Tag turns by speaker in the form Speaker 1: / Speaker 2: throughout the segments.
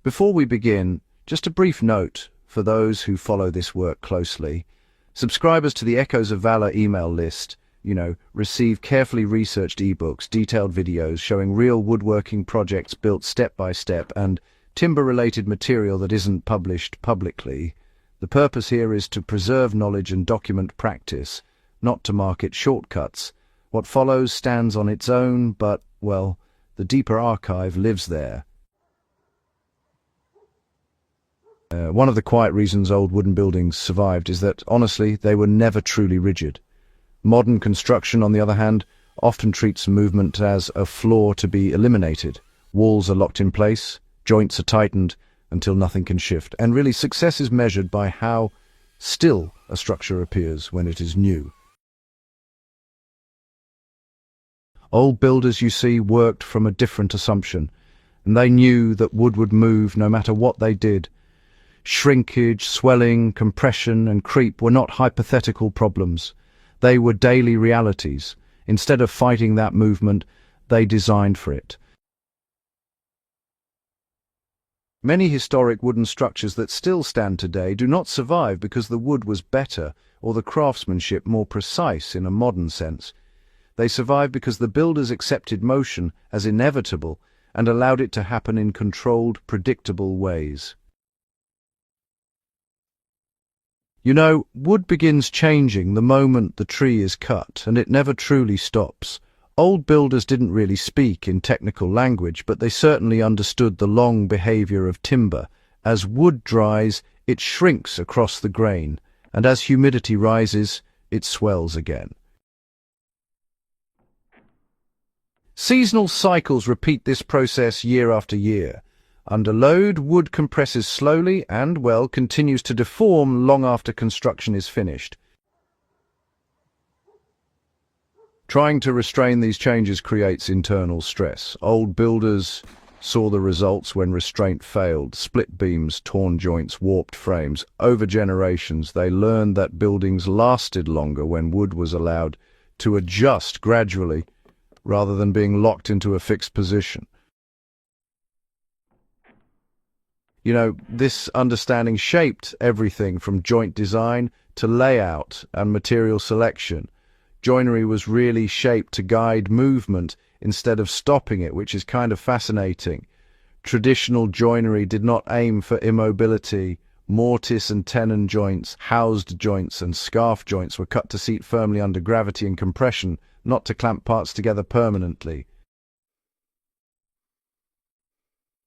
Speaker 1: Before we begin, just a brief note for those who follow this work closely. Subscribers to the Echoes of Valor email list, receive carefully researched ebooks, detailed videos showing real woodworking projects built step by step, and timber-related material that isn't published publicly. The purpose here is to preserve knowledge and document practice, not to market shortcuts. What follows stands on its own, but, well, the deeper archive lives there. One of the quiet reasons old wooden buildings survived is that, honestly, they were never truly rigid. Modern construction, on the other hand, often treats movement as a flaw to be eliminated. Walls are locked in place, joints are tightened until nothing can shift, and really success is measured by how still a structure appears when it is new. Old builders, you see, worked from a different assumption, and they knew that wood would move no matter what they did. Shrinkage, swelling, compression, and creep were not hypothetical problems. They were daily realities. Instead of fighting that movement, they designed for it. Many historic wooden structures that still stand today do not survive because the wood was better or the craftsmanship more precise in a modern sense. They survive because the builders accepted motion as inevitable and allowed it to happen in controlled, predictable ways. Wood begins changing the moment the tree is cut, and it never truly stops. Old builders didn't really speak in technical language, but they certainly understood the long behavior of timber. As wood dries, it shrinks across the grain, and as humidity rises, it swells again. Seasonal cycles repeat this process year after year. Under load, wood compresses slowly and, continues to deform long after construction is finished. Trying to restrain these changes creates internal stress. Old builders saw the results when restraint failed: split beams, torn joints, warped frames. Over generations, they learned that buildings lasted longer when wood was allowed to adjust gradually rather than being locked into a fixed position. This understanding shaped everything from joint design to layout and material selection. Joinery was really shaped to guide movement instead of stopping it, which is kind of fascinating. Traditional joinery did not aim for immobility. Mortise and tenon joints, housed joints, and scarf joints were cut to seat firmly under gravity and compression, not to clamp parts together permanently.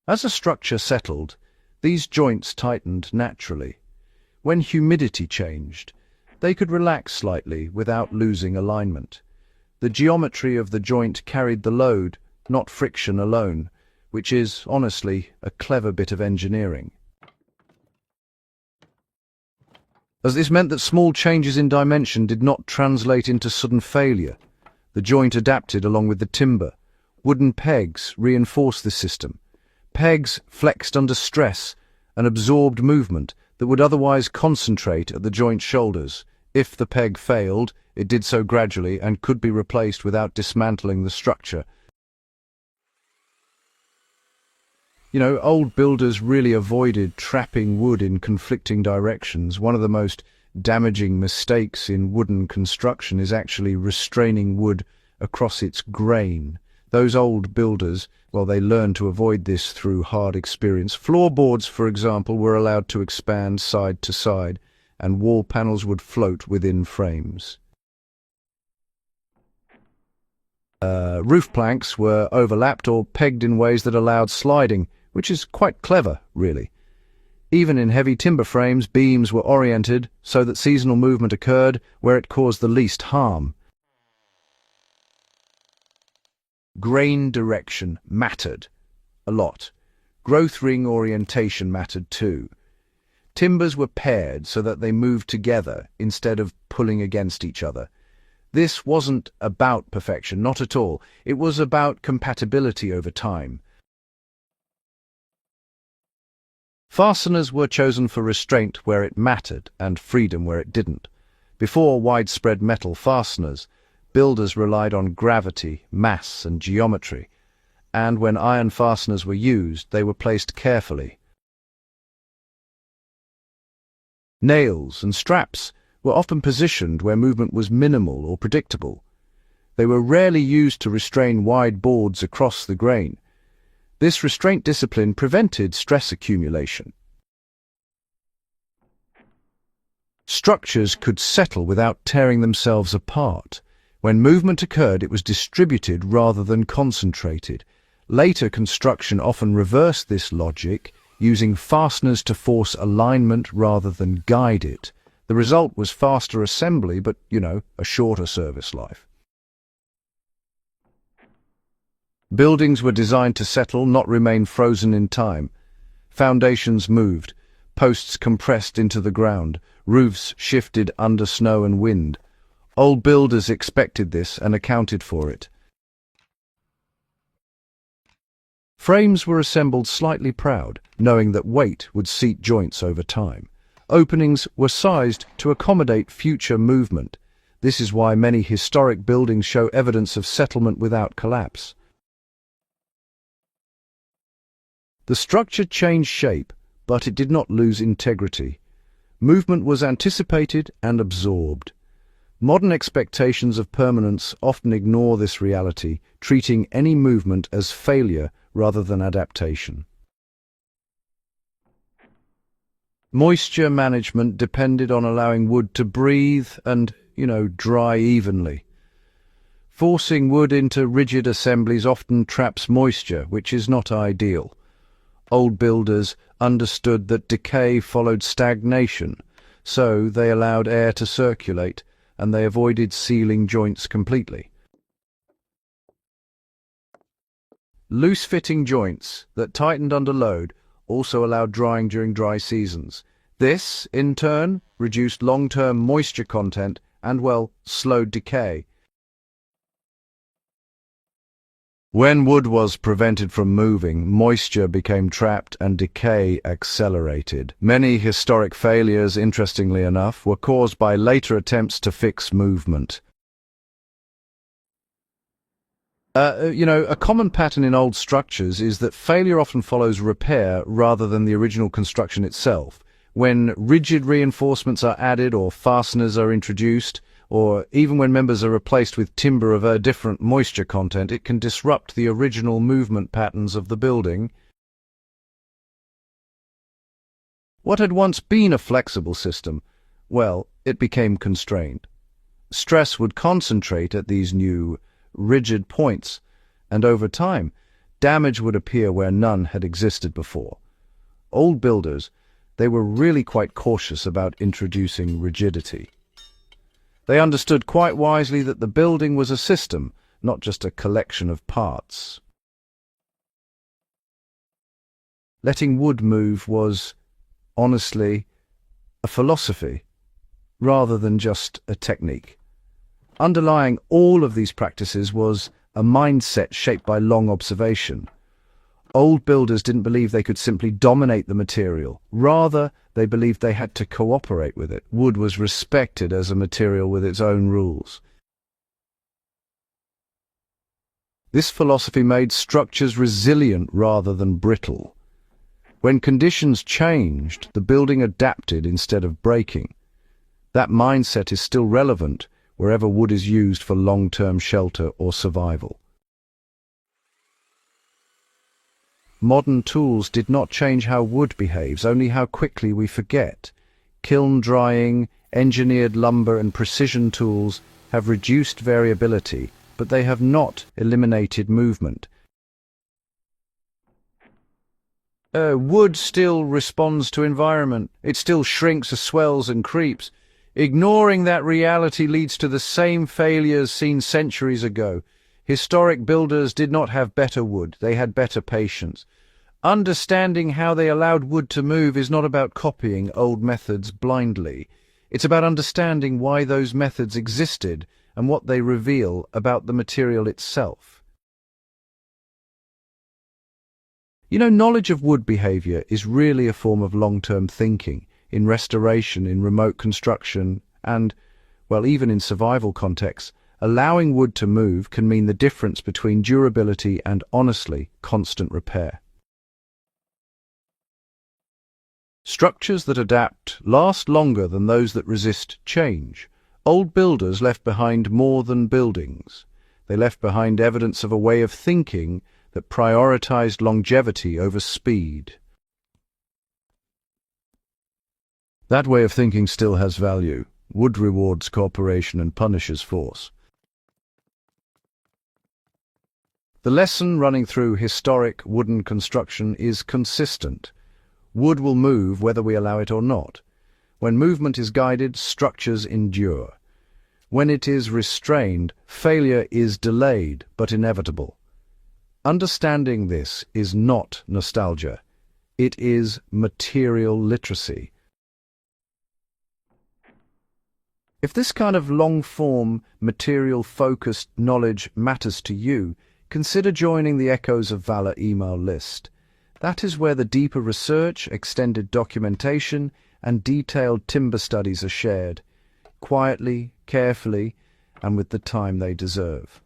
Speaker 1: As a structure settled, these joints tightened naturally. When humidity changed, they could relax slightly without losing alignment. The geometry of the joint carried the load, not friction alone, which is, honestly, a clever bit of engineering. As this meant that small changes in dimension did not translate into sudden failure. The joint adapted along with the timber. Wooden pegs reinforced this system. Pegs flexed under stress and absorbed movement that would otherwise concentrate at the joint shoulders. If the peg failed, it did so gradually and could be replaced without dismantling the structure. Old builders really avoided trapping wood in conflicting directions. One of the most damaging mistakes in wooden construction is actually restraining wood across its grain. Those old builders, they learned to avoid this through hard experience. Floorboards, for example, were allowed to expand side to side, and wall panels would float within frames. Roof planks were overlapped or pegged in ways that allowed sliding, which is quite clever, really. Even in heavy timber frames, beams were oriented so that seasonal movement occurred where it caused the least harm. Grain direction mattered a lot. Growth ring orientation mattered too. Timbers were paired so that they moved together instead of pulling against each other. This wasn't about perfection, not at all. It was about compatibility over time. Fasteners were chosen for restraint where it mattered and freedom where it didn't. Before widespread metal fasteners, builders relied on gravity, mass, and geometry, and when iron fasteners were used, they were placed carefully, Nails and straps were often positioned where movement was minimal or predictable. They were rarely used to restrain wide boards across the grain. This restraint discipline prevented stress accumulation. Structures could settle without tearing themselves apart. When movement occurred, it was distributed rather than concentrated. Later construction often reversed this logic, using fasteners to force alignment rather than guide it. The result was faster assembly, but, a shorter service life. Buildings were designed to settle, not remain frozen in time. Foundations moved, posts compressed into the ground, roofs shifted under snow and wind. Old builders expected this and accounted for it. Frames were assembled slightly proud, knowing that weight would seat joints over time. Openings were sized to accommodate future movement. This is why many historic buildings show evidence of settlement without collapse. The structure changed shape, but it did not lose integrity. Movement was anticipated and absorbed. Modern expectations of permanence often ignore this reality, treating any movement as failure rather than adaptation. Moisture management depended on allowing wood to breathe and, dry evenly. Forcing wood into rigid assemblies often traps moisture, which is not ideal. Old builders understood that decay followed stagnation, so they allowed air to circulate, and they avoided sealing joints completely. Loose-fitting joints that tightened under load also allowed drying during dry seasons. This, in turn, reduced long-term moisture content and, slowed decay. When wood was prevented from moving, moisture became trapped and decay accelerated. Many historic failures, interestingly enough, were caused by later attempts to fix movement. A common pattern in old structures is that failure often follows repair rather than the original construction itself. When rigid reinforcements are added or fasteners are introduced, or even when members are replaced with timber of a different moisture content, it can disrupt the original movement patterns of the building. What had once been a flexible system, it became constrained. Stress would concentrate at these new, rigid points, and over time, damage would appear where none had existed before. Old builders, they were really quite cautious about introducing rigidity. They understood quite wisely that the building was a system, not just a collection of parts. Letting wood move was, honestly, a philosophy, rather than just a technique. Underlying all of these practices was a mindset shaped by long observation. Old builders didn't believe they could simply dominate the material. Rather, they believed they had to cooperate with it. Wood was respected as a material with its own rules. This philosophy made structures resilient rather than brittle. When conditions changed, the building adapted instead of breaking. That mindset is still relevant wherever wood is used for long-term shelter or survival. Modern tools did not change how wood behaves, only how quickly we forget. Kiln drying, engineered lumber and precision tools have reduced variability, but they have not eliminated movement. Wood still responds to environment. It still shrinks, swells and creeps. Ignoring that reality leads to the same failures seen centuries ago. Historic builders did not have better wood, they had better patience. Understanding how they allowed wood to move is not about copying old methods blindly. It's about understanding why those methods existed and what they reveal about the material itself. Knowledge of wood behavior is really a form of long-term thinking, in restoration, in remote construction, and, even in survival contexts. Allowing wood to move can mean the difference between durability and, honestly, constant repair. Structures that adapt last longer than those that resist change. Old builders left behind more than buildings. They left behind evidence of a way of thinking that prioritized longevity over speed. That way of thinking still has value. Wood rewards cooperation and punishes force. The lesson running through historic wooden construction is consistent. Wood will move whether we allow it or not. When movement is guided, structures endure. When it is restrained, failure is delayed but inevitable. Understanding this is not nostalgia. It is material literacy. If this kind of long-form, material-focused knowledge matters to you, consider joining the Echoes of Valor email list. That is where the deeper research, extended documentation, and detailed timber studies are shared, quietly, carefully, and with the time they deserve.